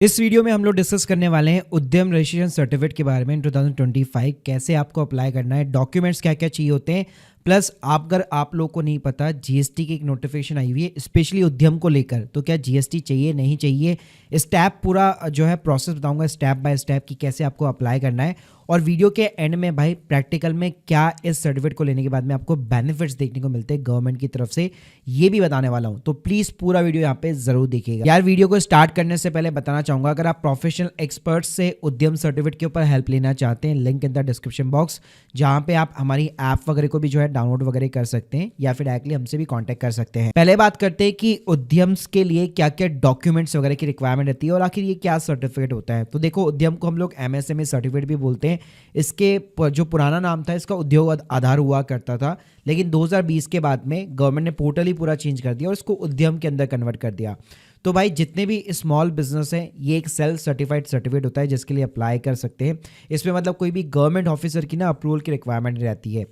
इस वीडियो में हम लोग डिस्कस करने वाले हैं उद्यम रजिस्ट्रेशन सर्टिफिकेट के बारे में इन 2025 कैसे आपको अप्लाई करना है, डॉक्यूमेंट्स क्या क्या चाहिए होते हैं। प्लस अगर आप लोग को नहीं पता जीएसटी की एक नोटिफिकेशन आई हुई है स्पेशली उद्यम को लेकर, तो क्या जीएसटी चाहिए नहीं चाहिए, स्टेप पूरा जो है प्रोसेस बताऊंगा स्टेप बाय स्टेप कि कैसे आपको अप्लाई करना है। और वीडियो के एंड में भाई प्रैक्टिकल में क्या इस सर्टिफिकेट को लेने के बाद में आपको बेनिफिट्स देखने को मिलते हैं गवर्नमेंट की तरफ से, ये भी बताने वाला हूं। तो प्लीज पूरा वीडियो यहाँ पे जरूर देखिएगा। यार वीडियो को स्टार्ट करने से पहले बताना चाहूंगा, अगर आप प्रोफेशनल एक्सपर्ट से उद्यम सर्टिफिकेट के ऊपर हेल्प लेना चाहते हैं, link in the description box, जहां पे आप हमारी ऐप वगैरह को भी जो है डाउनलोड वगैरह कर सकते हैं या फिर डायरेक्टली हमसे भी कॉन्टैक्ट कर सकते हैं। पहले बात करते हैं कि उद्यम्स के लिए क्या क्या डॉक्यूमेंट्स वगैरह की रिक्वायरमेंट रहती है और आखिर ये क्या सर्टिफिकेट होता है। तो देखो, उद्यम को हम लोग एमएसएमई सर्टिफिकेट भी बोलते हैं। इसके जो पुराना नाम था इसका उद्योग आधार हुआ करता था, लेकिन 2020 के बाद में गवर्नमेंट ने पोर्टल ही पूरा चेंज कर दिया और इसको उद्यम के अंदर कन्वर्ट कर दिया। तो भाई जितने भी स्मॉल बिजनेस हैं, ये एक सेल्फ सर्टिफाइड सर्टिफिकेट होता है जिसके लिए अप्लाई कर सकते हैं। इसमें मतलब कोई भी गवर्नमेंट ऑफिसर की ना अप्रूवल की रिक्वायरमेंट रहती है।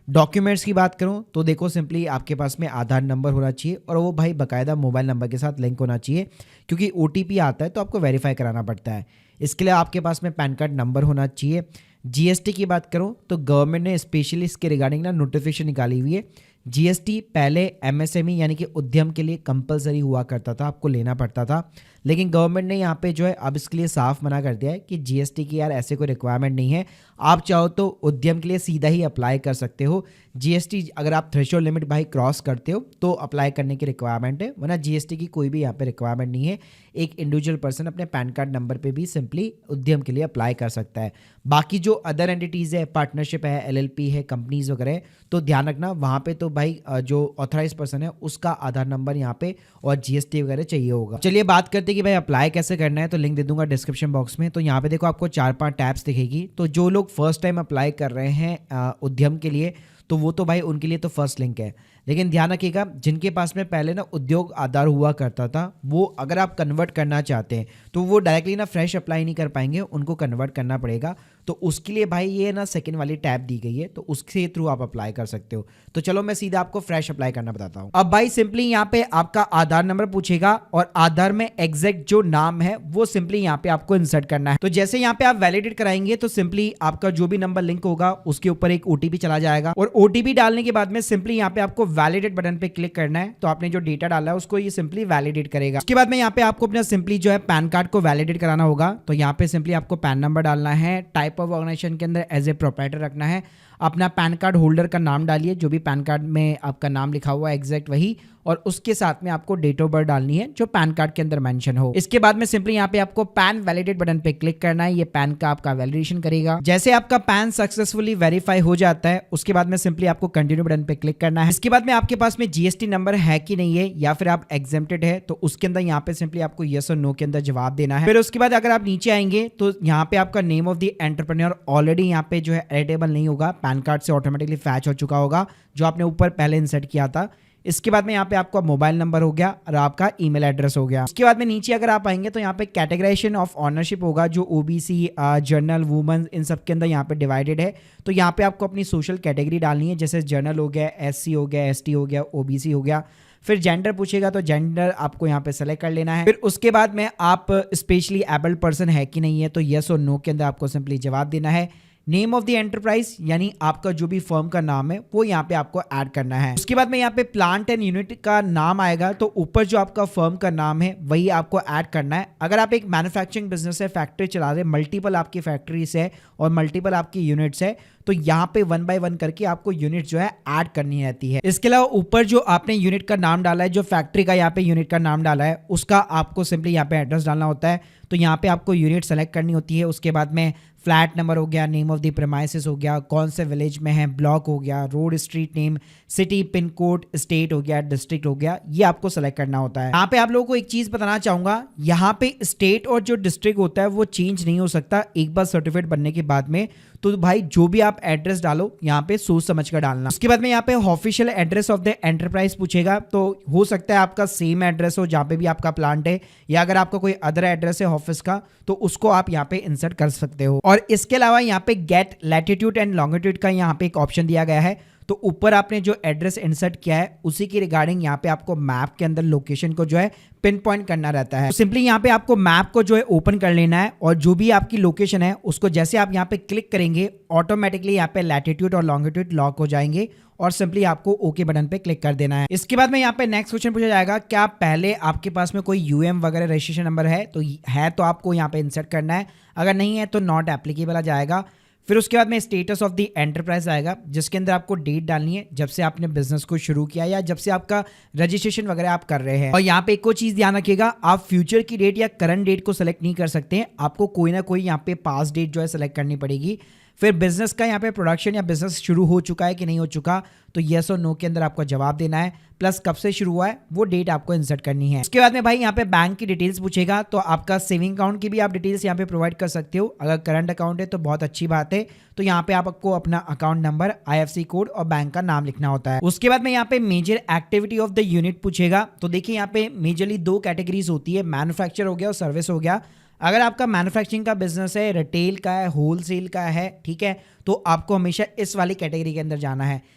डॉक्यूमेंट्स की बात करूं तो देखो, सिंपली आपके पास में आधार नंबर होना चाहिए और वो भाई बाकायदा मोबाइल नंबर के साथ लिंक होना चाहिए, क्योंकि ओटीपी आता है तो आपको वेरीफाई कराना पड़ता है। इसके लिए आपके पास में पैन कार्ड नंबर होना चाहिए। जीएसटी की बात करूं तो गवर्नमेंट ने स्पेशली इसके रिगार्डिंग ना नोटिफिकेशन निकाली हुई है। जीएसटी पहले एमएसएमई यानी कि उद्यम के लिए कंपलसरी हुआ करता था, आपको लेना पड़ता था, लेकिन गवर्नमेंट ने यहाँ पे जो है अब इसके लिए साफ मना कर दिया है कि जीएसटी की यार ऐसे कोई रिक्वायरमेंट नहीं है। आप चाहो तो उद्यम के लिए सीधा ही अप्लाई कर सकते हो। जीएसटी अगर आप थ्रेशोल्ड लिमिट भाई क्रॉस करते हो तो अप्लाई करने की रिक्वायरमेंट है, वरना जीएसटी की कोई भी यहाँ पे रिक्वायरमेंट नहीं है। एक इंडिविजुअल पर्सन अपने पैन कार्ड नंबर पे भी सिंपली उद्यम के लिए अप्लाई कर सकता है। बाकी जो अदर एंटिटीज़ है, पार्टनरशिप है, एलएलपी है, कंपनीज वगैरह, तो ध्यान रखना वहाँ पे तो भाई जो ऑथराइज पर्सन है उसका आधार नंबर यहाँ पे और जीएसटी वगैरह चाहिए होगा। चलिए बात करते हैं कि भाई अप्लाई कैसे करना है, तो लिंक दे दूंगा डिस्क्रिप्शन बॉक्स में। तो यहाँ पे देखो आपको 4-5 टैब्स दिखेगी। तो जो लोग फर्स्ट टाइम अप्लाई कर रहे हैं उद्यम के लिए, तो वो तो भाई उनके लिए तो फर्स्ट लिंक है, लेकिन ध्यान रखिएगा जिनके पास में पहले ना उद्योग आधार हुआ करता था, वो अगर आप कन्वर्ट करना चाहते हैं तो वो डायरेक्टली ना फ्रेश अप्लाई नहीं कर पाएंगे, उनको कन्वर्ट करना पड़ेगा। तो उसके लिए भाई ये ना सेकंड वाली टैब दी गई है, तो उसके थ्रू आप अप्लाई कर सकते हो। तो चलो मैं सीधा आपको फ्रेश अप्लाई करना बताता हूँ। अब भाई सिंपली यहाँ पे आपका आधार नंबर पूछेगा और आधार में एग्जैक्ट जो नाम है वो सिंपली यहाँ पे आपको इंसर्ट करना है। तो जैसे यहाँ पे आप वैलिडेट कराएंगे तो सिंपली आपका जो भी नंबर लिंक होगा उसके ऊपर एक ओटीपी चला जाएगा और ओटीपी डालने के बाद में सिंपली यहाँ पे आपको वैलिडेट बटन पे क्लिक करना है। तो आपने जो डेटा डाला है उसको ये सिंपली वैलिडेट करेगा। उसके बाद में यहाँ पे आपको अपना सिंपली जो है पैन कार्ड को वैलिडेट कराना होगा। तो यहाँ पे सिंपली आपको पैन नंबर डालना है, टाइप ऑफ ऑर्गेनाइजेशन के अंदर एज ए प्रोप्राइटर रखना है, अपना पैन कार्ड होल्डर का नाम डालिए, जो भी पैन कार्ड में आपका नाम लिखा हुआ है एग्जैक्ट वही, और उसके साथ में आपको डेट ऑफ बर्थ डालनी है जो पैन कार्ड के अंदर मेंशन हो। इसके बाद में सिंपली यहाँ पे आपको पैन वैलिडेट बटन पे क्लिक करना है, ये पैन का आपका वैलिडेशन करेगा। जैसे आपका पैन सक्सेसफुली वेरीफाई हो जाता है उसके बाद में सिंपली आपको कंटिन्यू बटन पे क्लिक करना है। इसके बाद में आपके पास में जीएसटी नंबर है कि नहीं है या फिर आप एग्जेम्प्टेड है, तो उसके अंदर यहाँ पे सिंपली आपको यस और नो के अंदर जवाब देना है। फिर उसके बाद अगर आप नीचे आएंगे तो यहाँ पे आपका name of the entrepreneur already यहाँ पे जो है एडिटेबल नहीं होगा, पैन कार्ड से ऑटोमेटिकली फैच हो चुका होगा जो आपने ऊपर पहले इंसर्ट किया था। इसके बाद में यहाँ पे आपका मोबाइल नंबर हो गया और आपका ईमेल एड्रेस हो गया। उसके बाद में नीचे अगर आप आएंगे तो यहाँ पे कैटेगराइजेशन ऑफ ऑनरशिप होगा, जो ओबीसी, जर्नल, वुमेन, इन सब के अंदर यहाँ पे डिवाइडेड है। तो यहाँ पे आपको अपनी सोशल कैटेगरी डालनी है, जैसे जर्नल हो गया, एससी हो गया, एसटी हो गया, ओबीसी हो गया। फिर जेंडर पूछेगा तो जेंडर आपको यहाँ पे सेलेक्ट कर लेना है। फिर उसके बाद में आप स्पेशली एबल्ड पर्सन है कि नहीं है, तो यस और नो के अंदर आपको सिंपली जवाब देना है। नेम ऑफ द एंटरप्राइज यानी आपका जो भी फर्म का नाम है वो यहाँ पे आपको ऐड करना है। उसके बाद में यहाँ पे प्लांट एंड यूनिट का नाम आएगा, तो ऊपर जो आपका फर्म का नाम है वही आपको ऐड करना है। अगर आप एक मैन्युफैक्चरिंग बिजनेस है, फैक्ट्री चला रहे, मल्टीपल आपकी फैक्ट्रीज है और मल्टीपल आपकी यूनिट्स है, तो यहाँ पे 1 बाय 1 करके आपको यूनिट जो है ऐड करनी रहती है। इसके अलावा ऊपर जो आपने यूनिट का नाम डाला है, जो फैक्ट्री का यहाँ पे यूनिट का नाम डाला है, उसका आपको सिंपली यहाँ पे एड्रेस डालना होता है। तो यहाँ पे आपको यूनिट सेलेक्ट करनी होती है। उसके बाद में फ्लैट नंबर हो गया, नेम ऑफ द प्रेमाइसेस हो गया, कौन से विलेज में है, ब्लॉक हो गया, road, street name, city, pin code, state हो गया, डिस्ट्रिक्ट हो गया, ये आपको सेलेक्ट करना होता है। यहाँ पे आप लोगों को एक चीज बताना चाहूंगा, यहाँ पे स्टेट और जो डिस्ट्रिक्ट होता है वो चेंज नहीं हो सकता एक बार सर्टिफिकेट बनने के बाद में। तो भाई जो भी आप एड्रेस डालो यहाँ पे सोच समझ कर डालना। उसके बाद में यहाँ पे official address of the enterprise पूछेगा, तो हो सकता है आपका सेम एड्रेस हो जहाँ पे भी आपका प्लांट है, या अगर आपका कोई अदर एड्रेस है ऑफिस का तो उसको आप यहाँ पे इंसर्ट कर सकते हो। और इसके अलावा यहाँ पे गेट लैटिट्यूड एंड लॉन्गिट्यूड का यहाँ पे एक ऑप्शन दिया गया है। तो ऊपर आपने जो एड्रेस इंसर्ट किया है उसी की रिगार्डिंग यहाँ पे आपको मैप के अंदर लोकेशन को जो है पिन पॉइंट करना रहता है। तो सिंपली यहाँ पे आपको मैप को जो है ओपन कर लेना है और जो भी आपकी लोकेशन है उसको जैसे आप यहाँ पे क्लिक करेंगे ऑटोमेटिकली यहाँ पे लैटिट्यूड और लॉन्गिट्यूड लॉक हो जाएंगे और सिंपली आपको ओके बटन पे क्लिक कर देना है। इसके बाद में यहाँ पे नेक्स्ट क्वेश्चन पूछा जाएगा क्या पहले आपके पास में कोई यूएम वगैरह रजिस्ट्रेशन नंबर है, तो है तो आपको यहाँ पे इंसर्ट करना है, अगर नहीं है तो नॉट एप्लीकेबल आ जाएगा। फिर उसके बाद में स्टेटस ऑफ द एंटरप्राइज आएगा जिसके अंदर आपको डेट डालनी है जब से आपने बिजनेस को शुरू किया या जब से आपका रजिस्ट्रेशन वगैरह आप कर रहे हैं। और यहाँ पे एक और चीज ध्यान रखिएगा, आप फ्यूचर की डेट या करंट डेट को सिलेक्ट नहीं कर सकते हैं, आपको कोई ना कोई यहाँ पे पास डेट जो है सिलेक्ट करनी पड़ेगी। फिर बिजनेस का यहाँ पे प्रोडक्शन या बिजनेस शुरू हो चुका है कि नहीं हो चुका, तो येस और नो के अंदर आपको जवाब देना है, प्लस कब से शुरू हुआ है वो डेट आपको इंसर्ट करनी है। उसके बाद में भाई यहाँ पे बैंक की डिटेल्स पूछेगा, तो आपका सेविंग अकाउंट की भी आप डिटेल्स यहाँ पे प्रोवाइड कर सकते हो। अगर करंट अकाउंट है तो बहुत अच्छी बात है, तो यहाँ पे आपको अपना अकाउंट नंबर, IFSC कोड और बैंक का नाम लिखना होता है। उसके बाद में यहाँ पे major activity of the unit पूछेगा, तो देखिए यहाँ पे मेजरली 2 कैटेगरीज होती है, मैन्युफैक्चर हो गया और सर्विस हो गया। अगर आपका मैन्युफैक्चरिंग का बिजनेस है, रिटेल का है, होलसेल का है, ठीक है, तो आपको हमेशा इस वाली कैटेगरी के अंदर जाना है।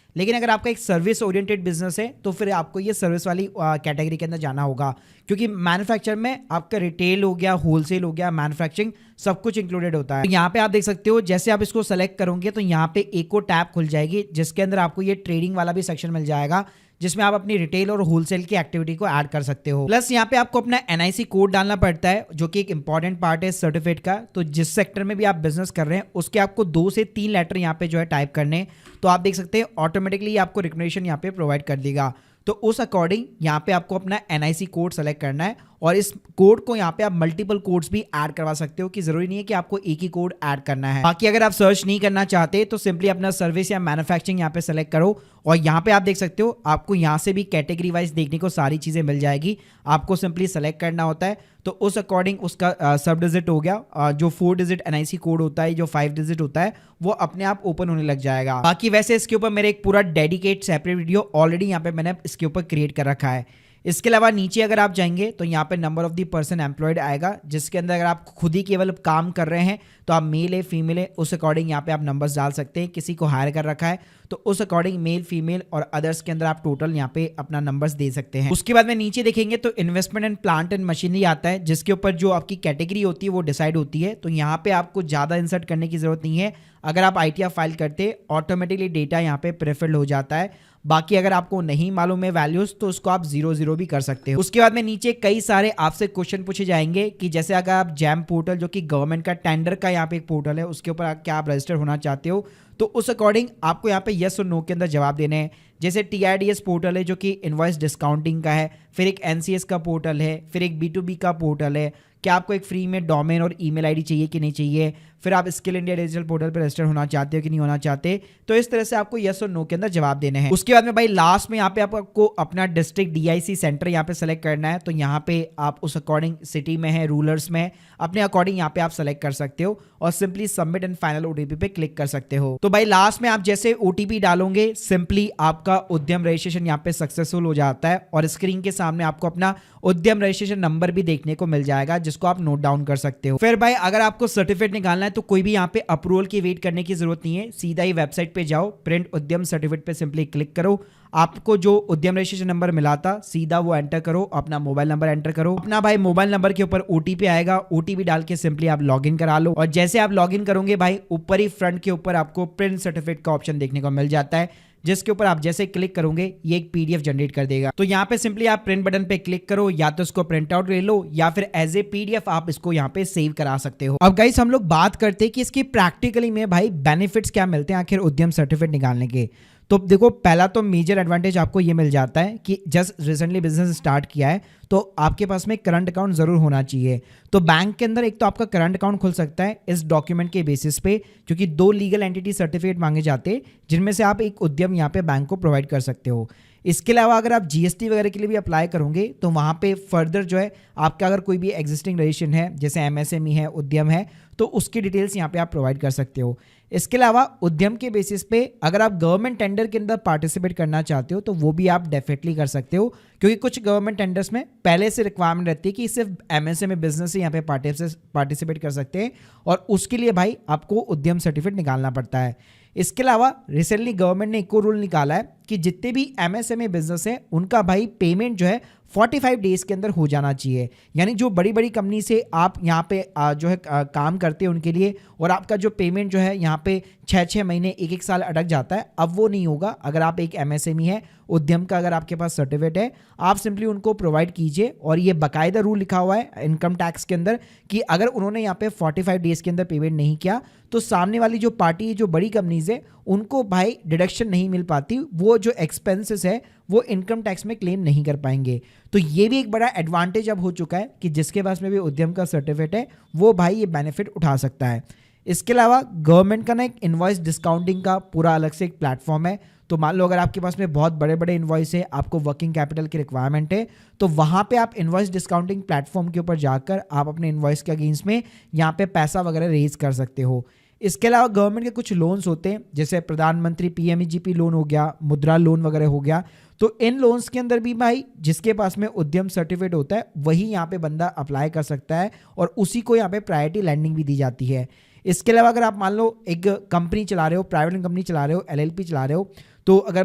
लेकिन अगर आपका एक सर्विस ओरिएंटेड बिजनेस है तो फिर आपको ये सर्विस वाली कैटेगरी के अंदर जाना होगा, क्योंकि मैन्युफैक्चर में आपका रिटेल हो गया, होलसेल हो गया, मैन्युफैक्चरिंग सब कुछ इंक्लूडेड होता है। तो यहाँ पे आप देख सकते हो जैसे आप इसको सेलेक्ट करोगे तो यहाँ पे एक और टैब खुल जाएगी जिसके अंदर आपको ये ट्रेडिंग वाला भी सेक्शन मिल जाएगा जिसमें आप अपनी रिटेल और होलसेल की एक्टिविटी को ऐड कर सकते हो। प्लस यहाँ पे आपको अपना NIC कोड डालना पड़ता है जो कि एक इंपॉर्टेंट पार्ट है सर्टिफिकेट का। तो जिस सेक्टर में भी आप बिजनेस कर रहे हैं उसके आपको 2 से 3 लेटर यहाँ पे जो है टाइप करने, तो आप देख सकते हैं ऑटोमेटिकली आपको रिकमेंडेशन यहाँ पे प्रोवाइड कर देगा। तो उस अकॉर्डिंग यहाँ पे आपको अपना NIC कोड सेलेक्ट करना है और इस कोड को यहाँ पे आप मल्टीपल कोड्स भी ऐड करवा सकते हो, कि जरूरी नहीं है कि आपको एक ही कोड ऐड करना है। बाकी अगर आप सर्च नहीं करना चाहते तो सिंपली अपना सर्विस या मैन्युफैक्चरिंग यहाँ पे सेलेक्ट करो और यहाँ पे आप देख सकते हो आपको यहाँ से भी कैटेगरी वाइज देखने को सारी चीजें मिल जाएगी। आपको सिंपली सेलेक्ट करना होता है, तो उस अकॉर्डिंग उसका सब डिजिट हो गया, जो 4 डिजिट NIC कोड होता है, जो 5 डिजिट होता है वो अपने आप ओपन होने लग जाएगा। बाकी वैसे इसके ऊपर मेरे एक पूरा डेडिकेट सेपरेट वीडियो ऑलरेडी यहाँ पे मैंने इसके ऊपर क्रिएट कर रखा है। इसके अलावा नीचे अगर आप जाएंगे तो यहाँ पे number of the person employed आएगा जिसके अंदर अगर आप खुद ही केवल काम कर रहे हैं तो आप मेल है फीमेल है उस अकॉर्डिंग यहाँ पे आप नंबर्स डाल सकते हैं। किसी को हायर कर रखा है तो उस अकॉर्डिंग मेल फीमेल और अदर्स के अंदर आप टोटल यहाँ पे अपना नंबर्स दे सकते हैं। उसके बाद में नीचे देखेंगे तो investment and plant and machinery आता है जिसके ऊपर जो आपकी कैटेगरी होती है वो डिसाइड होती है। तो यहाँ पे आपको ज़्यादा इंसर्ट करने की जरूरत नहीं है, अगर आप ITR फाइल करते ऑटोमेटिकली डेटा यहाँ पे प्रेफर्ड हो जाता है। बाकी अगर आपको नहीं मालूम है वैल्यूज तो उसको आप 0 भी कर सकते हो। उसके बाद में नीचे कई सारे आपसे क्वेश्चन पूछे जाएंगे कि जैसे अगर आप जैम पोर्टल जो कि गवर्नमेंट का टेंडर का यहाँ पे एक पोर्टल है उसके ऊपर क्या आप रजिस्टर होना चाहते हो, तो उस अकॉर्डिंग आपको यहाँ पे यस और नो के अंदर जवाब देने हैं। जैसे TIDS पोर्टल है जो कि इनवॉइस डिस्काउंटिंग का है, फिर एक NCS का पोर्टल है, फिर एक B2B का पोर्टल है, क्या आपको एक फ्री में डोमेन और ईमेल आईडी चाहिए कि नहीं चाहिए, फिर आप स्किल इंडिया डिजिटल पोर्टल पर रजिस्टर होना चाहते हो कि नहीं होना चाहते। तो इस तरह से आपको यस और नो के अंदर जवाब देने हैं। उसके बाद में भाई लास्ट में यहाँ पे आपको अपना डिस्ट्रिक्ट DIC सेंटर यहाँ पे सेलेक्ट करना है। तो यहाँ पे आप उस अकॉर्डिंग सिटी में है, रूरल्स में, अपने अकॉर्डिंग यहाँ पे आप सेलेक्ट कर सकते हो और simply submit and final OTP पे क्लिक कर सकते हो। तो भाई लास्ट में आप जैसे OTP डालोगे सिंपली आपका उद्यम रजिस्ट्रेशन यहाँ पे सक्सेसफुल हो जाता है और स्क्रीन के सामने आपको अपना उद्यम रजिस्ट्रेशन नंबर भी देखने को मिल जाएगा जिसको आप नोट डाउन कर सकते हो। फिर भाई अगर आपको सर्टिफिकेट निकालना है तो कोई भी यहाँ पे अप्रूवल की वेट करने की जरूरत नहीं है, सीधा ही वेबसाइट पे जाओ, प्रिंट उद्यम सर्टिफिकेट पे सिंपली क्लिक करो, आपको जो उद्यम रजिस्ट्रेशन नंबर मिला था सीधा वो एंटर करो, अपना मोबाइल नंबर एंटर करो, अपना भाई मोबाइल नंबर के ऊपर OTP आएगा, OTP डाल के सिंपली आप लॉगिन करा लो और जैसे आप लॉगिन करोगे भाई ऊपर ही फ्रंट के ऊपर आपको प्रिंट सर्टिफिकेट का ऑप्शन देखने को मिल जाता है जिसके ऊपर आप जैसे क्लिक करोगे ये एक PDF जनरेट कर देगा। तो यहाँ पे सिंपली आप प्रिंट बटन पे क्लिक करो, या तो इसको प्रिंट आउट ले लो या फिर एज ए PDF आप इसको यहाँ पे सेव करा सकते हो। अब गाइस हम लोग बात करते हैं कि इसकी प्रैक्टिकली में भाई बेनिफिट्स क्या मिलते हैं आखिर उद्यम सर्टिफिकेट निकालने के। तो देखो पहला तो मेजर एडवांटेज आपको ये मिल जाता है कि जस्ट रिसेंटली बिजनेस स्टार्ट किया है तो आपके पास में करंट अकाउंट जरूर होना चाहिए। तो बैंक के अंदर एक तो आपका करंट अकाउंट खुल सकता है इस डॉक्यूमेंट के बेसिस पे, क्योंकि 2 लीगल एंटिटी सर्टिफिकेट मांगे जाते हैं जिनमें से आप एक उद्यम यहाँ पे बैंक को प्रोवाइड कर सकते हो। इसके अलावा अगर आप GST वगैरह के लिए भी अप्लाई करोगे तो वहाँ पे फर्दर जो है आपका अगर कोई भी एग्जिस्टिंग रजिस्ट्रेशन है जैसे MSME है, उद्यम है, तो उसकी डिटेल्स यहाँ पे आप प्रोवाइड कर सकते हो। इसके अलावा उद्यम के बेसिस पे अगर आप गवर्नमेंट टेंडर के अंदर पार्टिसिपेट करना चाहते हो तो वो भी आप डेफिनेटली कर सकते हो, क्योंकि कुछ गवर्नमेंट टेंडर्स में पहले से रिक्वायरमेंट रहती है कि सिर्फ MSME बिजनेस से यहाँ पे पार्टिसिपेट कर सकते हैं और उसके लिए भाई आपको उद्यम सर्टिफिकेट निकालना पड़ता है। इसके अलावा रिसेंटली गवर्नमेंट ने एक और रूल निकाला है कि जितने भी एमएसएमई बिजनेस है उनका भाई पेमेंट जो है 45 डेज के अंदर हो जाना चाहिए। यानी जो बड़ी बड़ी कंपनी से आप यहाँ पे जो है काम करते हैं उनके लिए, और आपका जो पेमेंट जो है यहाँ पे 6-6 महीने 1-1 साल अटक जाता है, अब वो नहीं होगा। अगर आप एक एमएसएमई है, उद्यम का अगर आपके पास सर्टिफिकेट है, आप सिंपली उनको प्रोवाइड कीजिए। और ये बाकायदा रूल लिखा हुआ है इनकम टैक्स के अंदर कि अगर उन्होंने यहाँ पे 45 डेज के अंदर पेमेंट नहीं किया तो सामने वाली जो पार्टी, जो बड़ी कंपनीज है, उनको भाई डिडक्शन नहीं मिल पाती, वो जो एक्सपेंसेस है वो इनकम टैक्स में क्लेम नहीं कर पाएंगे। तो ये भी एक बड़ा एडवांटेज अब हो चुका है कि जिसके पास में भी उद्यम का सर्टिफिकेट है वो भाई ये बेनिफिट उठा सकता है। इसके अलावा गवर्नमेंट का ना एक इनवॉइस डिस्काउंटिंग का पूरा अलग से एक प्लेटफॉर्म है। तो मान लो अगर आपके पास में बहुत बड़े बड़े इनवॉइस है, आपको वर्किंग कैपिटल की रिक्वायरमेंट है, तो वहाँ पे आप इनवॉइस डिस्काउंटिंग प्लेटफॉर्म के ऊपर जाकर आप अपने इनवॉइस के अगेंस्ट में यहाँ पे पैसा वगैरह रेज कर सकते हो। इसके अलावा गवर्नमेंट के कुछ लोन्स होते हैं, जैसे प्रधानमंत्री पीएमईजीपी लोन हो गया, मुद्रा लोन वगैरह हो गया। तो इन लोन्स के अंदर भी भाई जिसके पास में उद्यम सर्टिफिकेट होता है वही यहाँ पे बंदा अप्लाई कर सकता है और उसी को यहाँ पे प्रायोरिटी लैंडिंग भी दी जाती है। इसके अलावा अगर आप मान लो एक कंपनी चला रहे हो, प्राइवेट कंपनी चला रहे हो, एलएलपी चला रहे हो, तो अगर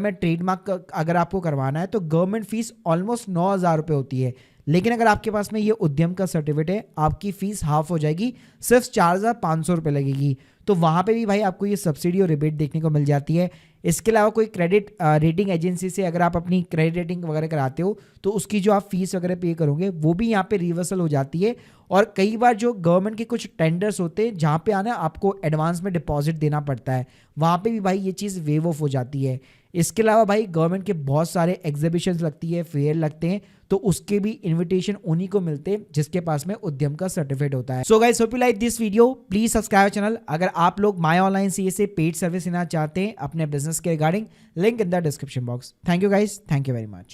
मैं ट्रेडमार्क अगर आपको करवाना है तो गवर्नमेंट फीस ऑलमोस्ट 9,000 रुपये होती है। लेकिन अगर आपके पास में ये उद्यम का सर्टिफिकेट है, आपकी फीस हाफ हो जाएगी, सिर्फ 4,500 रुपये लगेगी। तो वहाँ पे भी भाई आपको ये सब्सिडी और रिबेट देखने को मिल जाती है। इसके अलावा कोई क्रेडिट रेटिंग एजेंसी से अगर आप अपनी क्रेडिट रेटिंग वगैरह कराते हो तो उसकी जो आप फीस वगैरह पे करोगे वो भी यहाँ पे रिवर्सल हो जाती है। और कई बार जो गवर्नमेंट के कुछ टेंडर्स होते हैं जहाँ पे आना आपको एडवांस में डिपॉजिट देना पड़ता है, वहाँ पे भी भाई ये चीज़ वेव ऑफ हो जाती है। इसके अलावा भाई गवर्नमेंट के बहुत सारे एग्जीबिशंस लगती है, फेयर लगते हैं, तो उसके भी इनविटेशन उन्हीं को मिलते हैं जिसके पास में उद्यम का सर्टिफिकेट होता है। So guys, hope you like this video, please subscribe channel. अगर आप लोग माय ऑनलाइन सीए से पेड सर्विस लेना चाहते हैं अपने बिजनेस के regarding, link in the description box. Thank you guys, thank you very much.